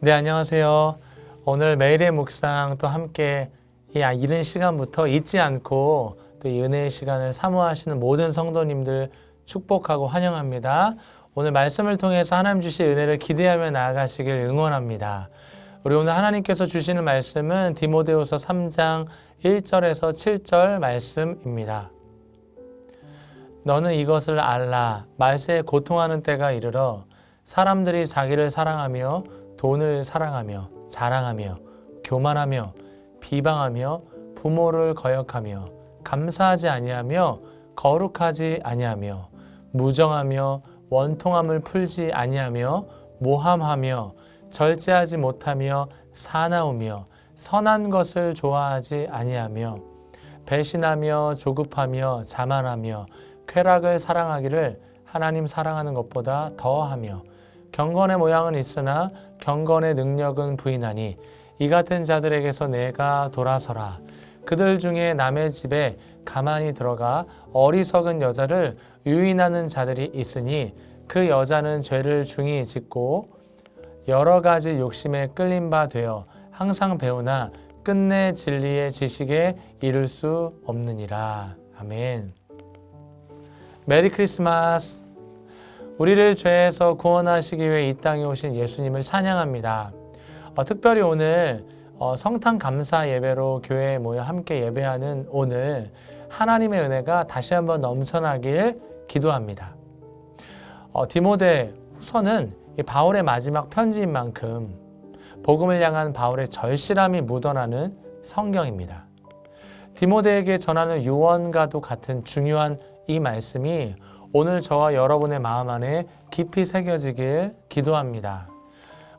네, 안녕하세요. 오늘 매일의 묵상 또 함께 이른 시간부터 잊지 않고 또 이 은혜의 시간을 사모하시는 모든 성도님들 축복하고 환영합니다. 오늘 말씀을 통해서 하나님 주실 은혜를 기대하며 나아가시길 응원합니다. 우리 오늘 하나님께서 주시는 말씀은 디모데후서 3장 1절에서 7절 말씀입니다. 너는 이것을 알라. 말세에 고통하는 때가 이르러 사람들이 자기를 사랑하며 돈을 사랑하며 자랑하며 교만하며 비방하며 부모를 거역하며 감사하지 아니하며 거룩하지 아니하며 무정하며 원통함을 풀지 아니하며 모함하며 절제하지 못하며 사나우며 선한 것을 좋아하지 아니하며 배신하며 조급하며 자만하며 쾌락을 사랑하기를 하나님 사랑하는 것보다 더하며 경건의 모양은 있으나 경건의 능력은 부인하니 이 같은 자들에게서 내가 돌아서라. 그들 중에 남의 집에 가만히 들어가 어리석은 여자를 유인하는 자들이 있으니 그 여자는 죄를 중히 짓고 여러 가지 욕심에 끌린 바 되어 항상 배우나 끝내 진리의 지식에 이를 수 없느니라. 아멘. 메리 크리스마스. 우리를 죄에서 구원하시기 위해 이 땅에 오신 예수님을 찬양합니다. 특별히 오늘 성탄 감사 예배로 교회에 모여 함께 예배하는 오늘 하나님의 은혜가 다시 한번 넘쳐나길 기도합니다. 디모데 후서는 바울의 마지막 편지인 만큼 복음을 향한 바울의 절실함이 묻어나는 성경입니다. 디모데에게 전하는 유언과도 같은 중요한 이 말씀이 오늘 저와 여러분의 마음 안에 깊이 새겨지길 기도합니다.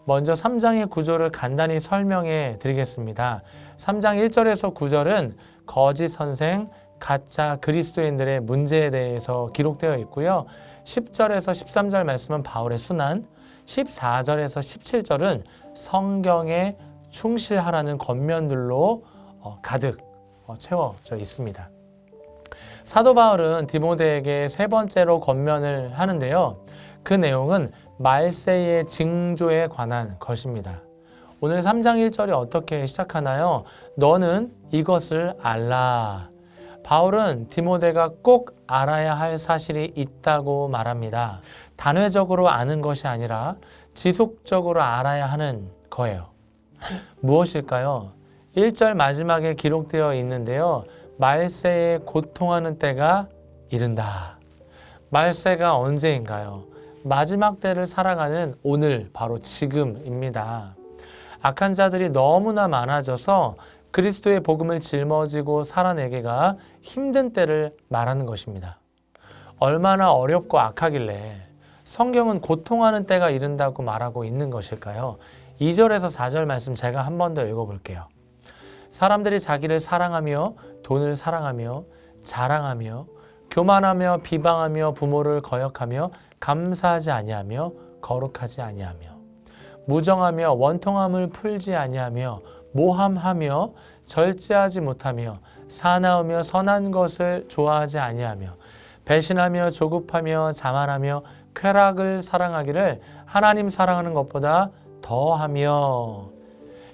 먼저 3장의 구조를 간단히 설명해 드리겠습니다. 3장 1절에서 9절은 거짓 선생, 가짜 그리스도인들의 문제에 대해서 기록되어 있고요. 10절에서 13절 말씀은 바울의 순환, 14절에서 17절은 성경에 충실하라는 권면들로 가득 채워져 있습니다. 사도 바울은 디모데에게 세 번째로 권면을 하는데요. 그 내용은 말세의 징조에 관한 것입니다. 오늘 3장 1절이 어떻게 시작하나요? 너는 이것을 알라. 바울은 디모데가 꼭 알아야 할 사실이 있다고 말합니다. 단회적으로 아는 것이 아니라 지속적으로 알아야 하는 거예요. 무엇일까요? 1절 마지막에 기록되어 있는데요. 말세에 고통하는 때가 이른다. 말세가 언제인가요? 마지막 때를 살아가는 오늘, 바로 지금입니다. 악한 자들이 너무나 많아져서 그리스도의 복음을 짊어지고 살아내기가 힘든 때를 말하는 것입니다. 얼마나 어렵고 악하길래 성경은 고통하는 때가 이른다고 말하고 있는 것일까요? 2절에서 4절 말씀 제가 한 번 더 읽어볼게요. 사람들이 자기를 사랑하며 돈을 사랑하며 자랑하며 교만하며 비방하며 부모를 거역하며 감사하지 아니하며 거룩하지 아니하며 무정하며 원통함을 풀지 아니하며 모함하며 절제하지 못하며 사나우며 선한 것을 좋아하지 아니하며 배신하며 조급하며 자만하며 쾌락을 사랑하기를 하나님 사랑하는 것보다 더하며.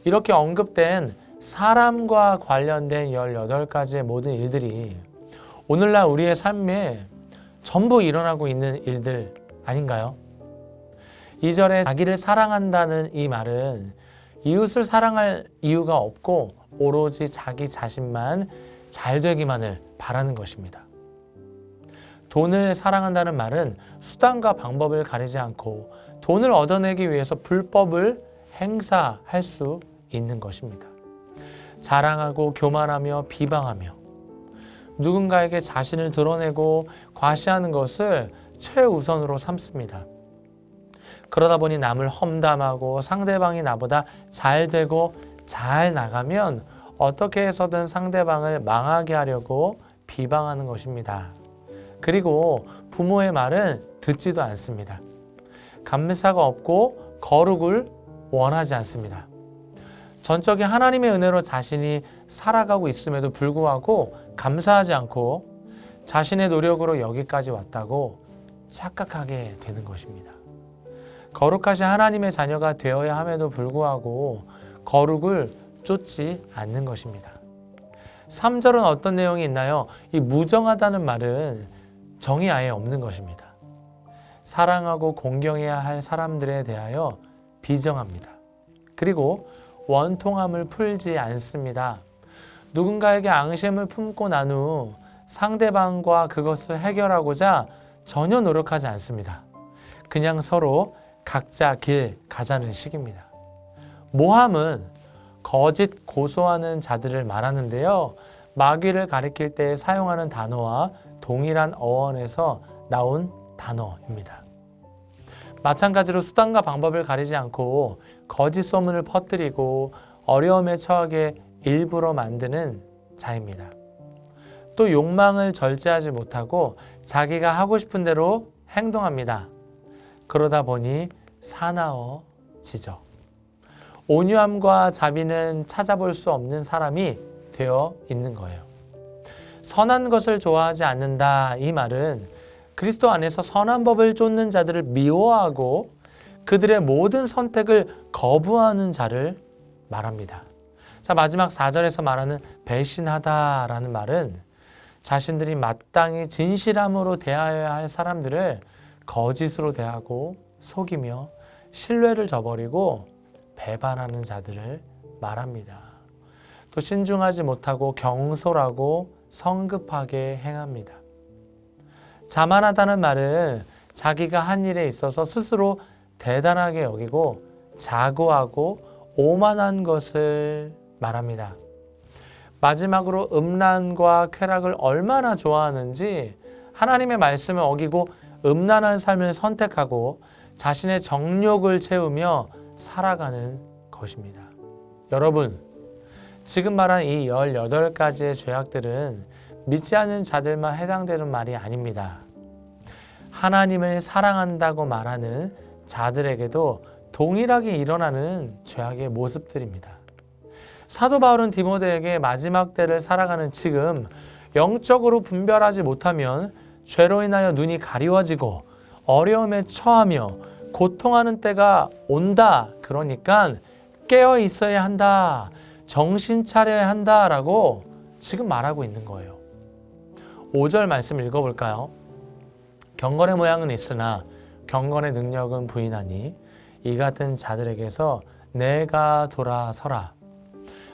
이렇게 언급된 사람과 관련된 18가지의 모든 일들이 오늘날 우리의 삶에 전부 일어나고 있는 일들 아닌가요? 2절에 자기를 사랑한다는 이 말은 이웃을 사랑할 이유가 없고 오로지 자기 자신만 잘 되기만을 바라는 것입니다. 돈을 사랑한다는 말은 수단과 방법을 가리지 않고 돈을 얻어내기 위해서 불법을 행사할 수 있는 것입니다. 자랑하고 교만하며 비방하며 누군가에게 자신을 드러내고 과시하는 것을 최우선으로 삼습니다. 그러다 보니 남을 험담하고 상대방이 나보다 잘 되고 잘 나가면 어떻게 해서든 상대방을 망하게 하려고 비방하는 것입니다. 그리고 부모의 말은 듣지도 않습니다. 감사가 없고 거룩을 원하지 않습니다. 전적인 하나님의 은혜로 자신이 살아가고 있음에도 불구하고 감사하지 않고 자신의 노력으로 여기까지 왔다고 착각하게 되는 것입니다. 거룩하신 하나님의 자녀가 되어야 함에도 불구하고 거룩을 쫓지 않는 것입니다. 3절은 어떤 내용이 있나요? 이 무정하다는 말은 정이 아예 없는 것입니다. 사랑하고 공경해야 할 사람들에 대하여 비정합니다. 그리고 원통함을 풀지 않습니다. 누군가에게 앙심을 품고 난 후 상대방과 그것을 해결하고자 전혀 노력하지 않습니다. 그냥 서로 각자 길 가자는 식입니다. 모함은 거짓 고소하는 자들을 말하는데요. 마귀를 가리킬 때 사용하는 단어와 동일한 어원에서 나온 단어입니다. 마찬가지로 수단과 방법을 가리지 않고 거짓 소문을 퍼뜨리고 어려움에 처하게 일부러 만드는 자입니다. 또 욕망을 절제하지 못하고 자기가 하고 싶은 대로 행동합니다. 그러다 보니 사나워지죠. 온유함과 자비는 찾아볼 수 없는 사람이 되어 있는 거예요. 선한 것을 좋아하지 않는다, 이 말은 그리스도 안에서 선한 법을 쫓는 자들을 미워하고 그들의 모든 선택을 거부하는 자를 말합니다. 자, 마지막 4절에서 말하는 배신하다라는 말은 자신들이 마땅히 진실함으로 대하여야 할 사람들을 거짓으로 대하고 속이며 신뢰를 저버리고 배반하는 자들을 말합니다. 또 신중하지 못하고 경솔하고 성급하게 행합니다. 자만하다는 말은 자기가 한 일에 있어서 스스로 대단하게 여기고 자고하고 오만한 것을 말합니다. 마지막으로 음란과 쾌락을 얼마나 좋아하는지 하나님의 말씀을 어기고 음란한 삶을 선택하고 자신의 정욕을 채우며 살아가는 것입니다. 여러분, 지금 말한 이 18가지의 죄악들은 믿지 않는 자들만 해당되는 말이 아닙니다. 하나님을 사랑한다고 말하는 자들에게도 동일하게 일어나는 죄악의 모습들입니다. 사도 바울은 디모데에게 마지막 때를 살아가는 지금 영적으로 분별하지 못하면 죄로 인하여 눈이 가리워지고 어려움에 처하며 고통하는 때가 온다. 그러니까 깨어 있어야 한다. 정신 차려야 한다라고 지금 말하고 있는 거예요. 5절 말씀 읽어볼까요? 경건의 모양은 있으나 경건의 능력은 부인하니 이 같은 자들에게서 내가 돌아서라.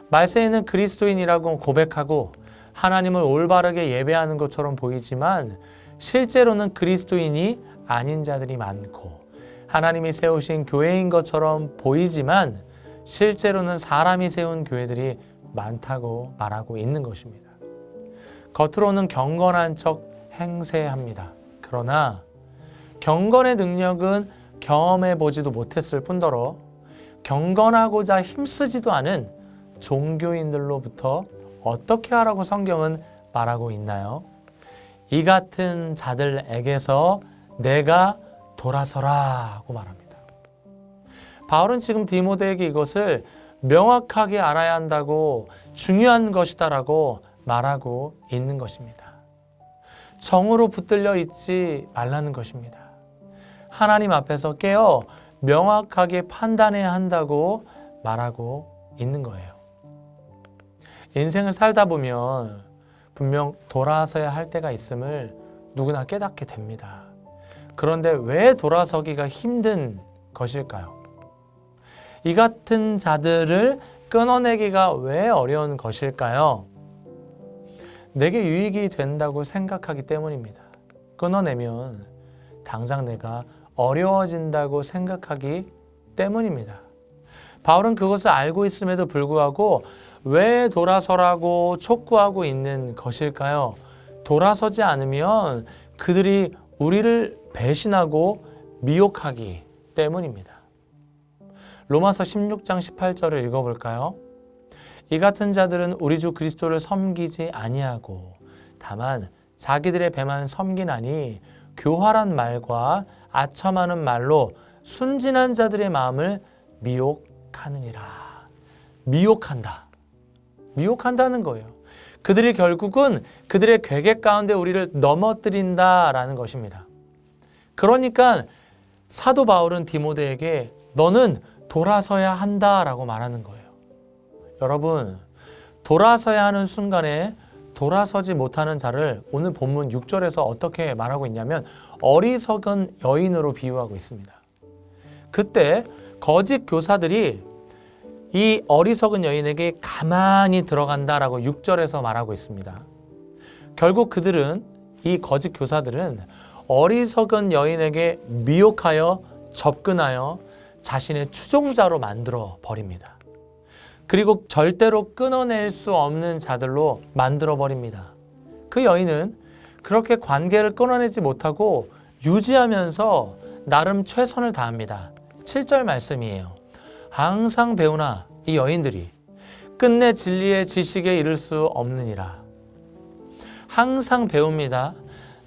말세에는 그리스도인이라고 고백하고 하나님을 올바르게 예배하는 것처럼 보이지만 실제로는 그리스도인이 아닌 자들이 많고 하나님이 세우신 교회인 것처럼 보이지만 실제로는 사람이 세운 교회들이 많다고 말하고 있는 것입니다. 겉으로는 경건한 척 행세합니다. 그러나 경건의 능력은 경험해 보지도 못했을 뿐더러 경건하고자 힘쓰지도 않은 종교인들로부터 어떻게 하라고 성경은 말하고 있나요? 이 같은 자들에게서 내가 돌아서라고 말합니다. 바울은 지금 디모데에게 이것을 명확하게 알아야 한다고 중요한 것이다라고 말하고 있는 것입니다. 정으로 붙들려 있지 말라는 것입니다. 하나님 앞에서 깨어 명확하게 판단해야 한다고 말하고 있는 거예요. 인생을 살다 보면 분명 돌아서야 할 때가 있음을 누구나 깨닫게 됩니다. 그런데 왜 돌아서기가 힘든 것일까요? 이 같은 자들을 끊어내기가 왜 어려운 것일까요? 내게 유익이 된다고 생각하기 때문입니다. 끊어내면 당장 내가 어려워진다고 생각하기 때문입니다. 바울은 그것을 알고 있음에도 불구하고 왜 돌아서라고 촉구하고 있는 것일까요? 돌아서지 않으면 그들이 우리를 배신하고 미혹하기 때문입니다. 로마서 16장 18절을 읽어볼까요? 이 같은 자들은 우리 주 그리스도를 섬기지 아니하고 다만 자기들의 배만 섬기나니 교활한 말과 아첨하는 말로 순진한 자들의 마음을 미혹하느니라. 미혹한다. 미혹한다는 거예요. 그들이 결국은 그들의 괴계 가운데 우리를 넘어뜨린다라는 것입니다. 그러니까 사도 바울은 디모데에게 너는 돌아서야 한다라고 말하는 거예요. 여러분, 돌아서야 하는 순간에 돌아서지 못하는 자를 오늘 본문 6절에서 어떻게 말하고 있냐면 어리석은 여인으로 비유하고 있습니다. 그때 거짓 교사들이 이 어리석은 여인에게 가만히 들어간다라고 6절에서 말하고 있습니다. 결국 그들은, 이 거짓 교사들은 어리석은 여인에게 미혹하여 접근하여 자신의 추종자로 만들어 버립니다. 그리고 절대로 끊어낼 수 없는 자들로 만들어 버립니다. 그 여인은 그렇게 관계를 끊어내지 못하고 유지하면서 나름 최선을 다합니다. 7절 말씀이에요. 항상 배우나 이 여인들이 끝내 진리의 지식에 이를 수 없느니라. 항상 배웁니다.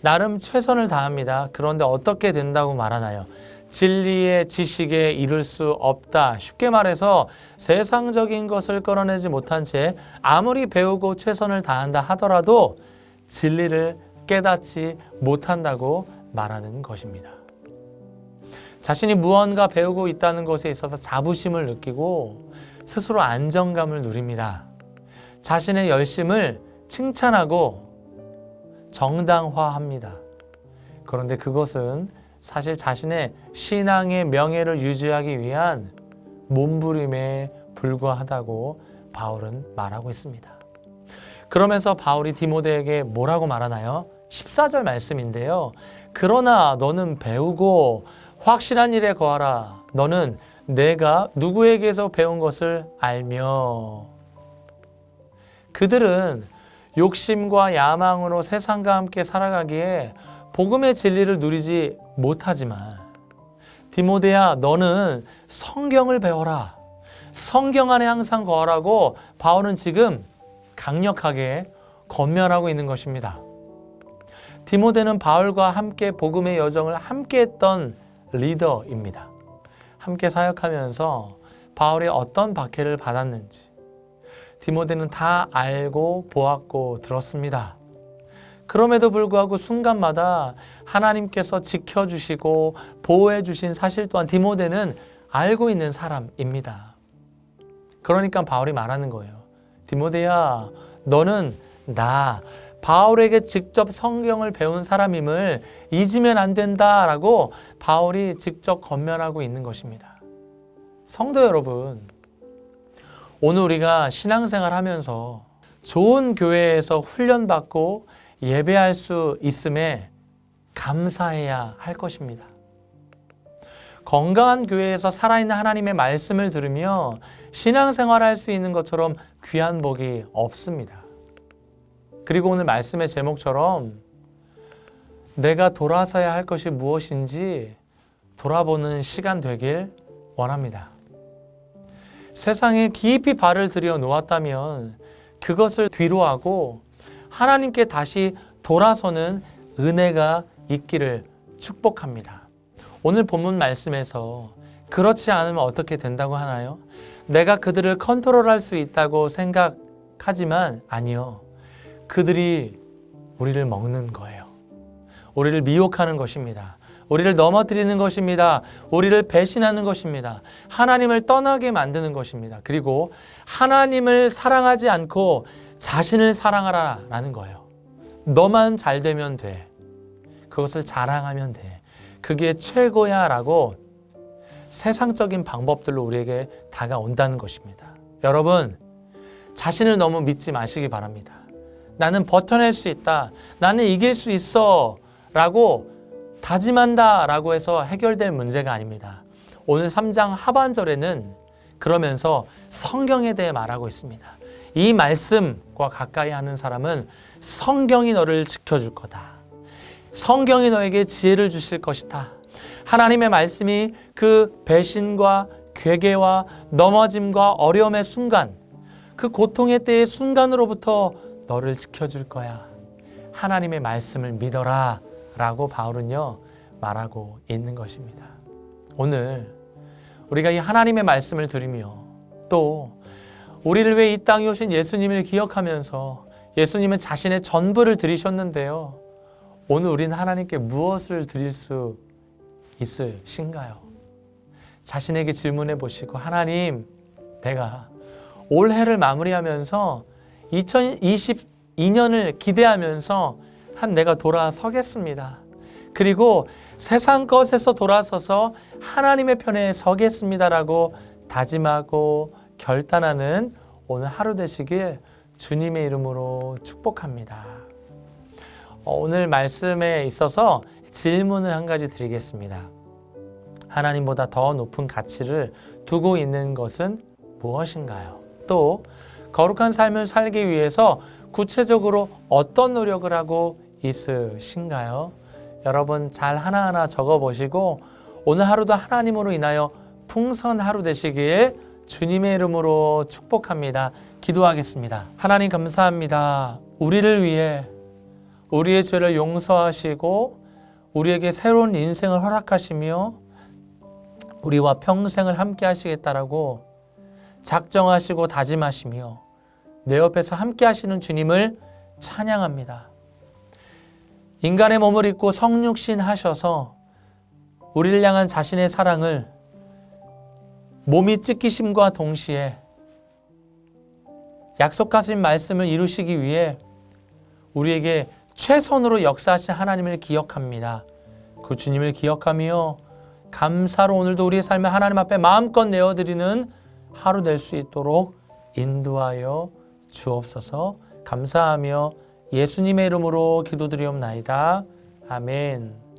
나름 최선을 다합니다. 그런데 어떻게 된다고 말하나요? 진리의 지식에 이를 수 없다. 쉽게 말해서 세상적인 것을 끌어내지 못한 채 아무리 배우고 최선을 다한다 하더라도 진리를 깨닫지 못한다고 말하는 것입니다. 자신이 무언가 배우고 있다는 것에 있어서 자부심을 느끼고 스스로 안정감을 누립니다. 자신의 열심을 칭찬하고 정당화합니다. 그런데 그것은 사실 자신의 신앙의 명예를 유지하기 위한 몸부림에 불과하다고 바울은 말하고 있습니다. 그러면서 바울이 디모데에게 뭐라고 말하나요? 14절 말씀인데요. 그러나 너는 배우고 확실한 일에 거하라. 너는 내가 누구에게서 배운 것을 알며. 그들은 욕심과 야망으로 세상과 함께 살아가기에 복음의 진리를 누리지 못하지만 디모데야 너는 성경을 배워라. 성경 안에 항상 거하라고 바울은 지금 강력하게 권면하고 있는 것입니다. 디모데는 바울과 함께 복음의 여정을 함께 했던 리더입니다. 함께 사역하면서 바울이 어떤 박해를 받았는지 디모데는 다 알고 보았고 들었습니다. 그럼에도 불구하고 순간마다 하나님께서 지켜주시고 보호해 주신 사실 또한 디모데는 알고 있는 사람입니다. 그러니까 바울이 말하는 거예요. 디모데야, 너는 나 바울에게 직접 성경을 배운 사람임을 잊으면 안 된다라고 바울이 직접 권면하고 있는 것입니다. 성도 여러분, 오늘 우리가 신앙생활 하면서 좋은 교회에서 훈련받고 예배할 수 있음에 감사해야 할 것입니다. 건강한 교회에서 살아있는 하나님의 말씀을 들으며 신앙생활 할 수 있는 것처럼 귀한 복이 없습니다. 그리고 오늘 말씀의 제목처럼 내가 돌아서야 할 것이 무엇인지 돌아보는 시간 되길 원합니다. 세상에 깊이 발을 들여 놓았다면 그것을 뒤로하고 하나님께 다시 돌아서는 은혜가 있기를 축복합니다. 오늘 본문 말씀에서 그렇지 않으면 어떻게 된다고 하나요? 내가 그들을 컨트롤할 수 있다고 생각하지만 아니요. 그들이 우리를 먹는 거예요. 우리를 미혹하는 것입니다. 우리를 넘어뜨리는 것입니다. 우리를 배신하는 것입니다. 하나님을 떠나게 만드는 것입니다. 그리고 하나님을 사랑하지 않고 자신을 사랑하라라는 거예요. 너만 잘 되면 돼. 그것을 자랑하면 돼. 그게 최고야 라고 세상적인 방법들로 우리에게 다가온다는 것입니다. 여러분, 자신을 너무 믿지 마시기 바랍니다. 나는 버텨낼 수 있다. 나는 이길 수 있어. 라고 다짐한다. 라고 해서 해결될 문제가 아닙니다. 오늘 3장 하반절에는 그러면서 성경에 대해 말하고 있습니다. 이 말씀과 가까이 하는 사람은 성경이 너를 지켜줄 거다. 성경이 너에게 지혜를 주실 것이다. 하나님의 말씀이 그 배신과 괴계와 넘어짐과 어려움의 순간, 그 고통의 때의 순간으로부터 너를 지켜줄 거야. 하나님의 말씀을 믿어라 라고 바울은요 말하고 있는 것입니다. 오늘 우리가 이 하나님의 말씀을 들으며 또 우리를 위해 이 땅에 오신 예수님을 기억하면서 예수님은 자신의 전부를 드리셨는데요. 오늘 우리는 하나님께 무엇을 드릴 수 있으신가요? 자신에게 질문해 보시고, 하나님, 내가 올해를 마무리하면서 2022년을 기대하면서 내가 돌아서겠습니다. 그리고 세상 것에서 돌아서서 하나님의 편에 서겠습니다라고 다짐하고 결단하는 오늘 하루 되시길 주님의 이름으로 축복합니다. 오늘 말씀에 있어서 질문을 한 가지 드리겠습니다. 하나님보다 더 높은 가치를 두고 있는 것은 무엇인가요? 또 거룩한 삶을 살기 위해서 구체적으로 어떤 노력을 하고 있으신가요? 여러분 잘 하나하나 적어보시고 오늘 하루도 하나님으로 인하여 풍성한 하루 되시길 주님의 이름으로 축복합니다. 기도하겠습니다. 하나님 감사합니다. 우리를 위해 우리의 죄를 용서하시고 우리에게 새로운 인생을 허락하시며 우리와 평생을 함께 하시겠다라고 작정하시고 다짐하시며 내 옆에서 함께 하시는 주님을 찬양합니다. 인간의 몸을 입고 성육신 하셔서 우리를 향한 자신의 사랑을 몸이 찢기심과 동시에 약속하신 말씀을 이루시기 위해 우리에게 최선으로 역사하신 하나님을 기억합니다. 그 주님을 기억하며 감사로 오늘도 우리의 삶을 하나님 앞에 마음껏 내어드리는 하루 될 수 있도록 인도하여 주옵소서. 감사하며 예수님의 이름으로 기도드리옵나이다. 아멘.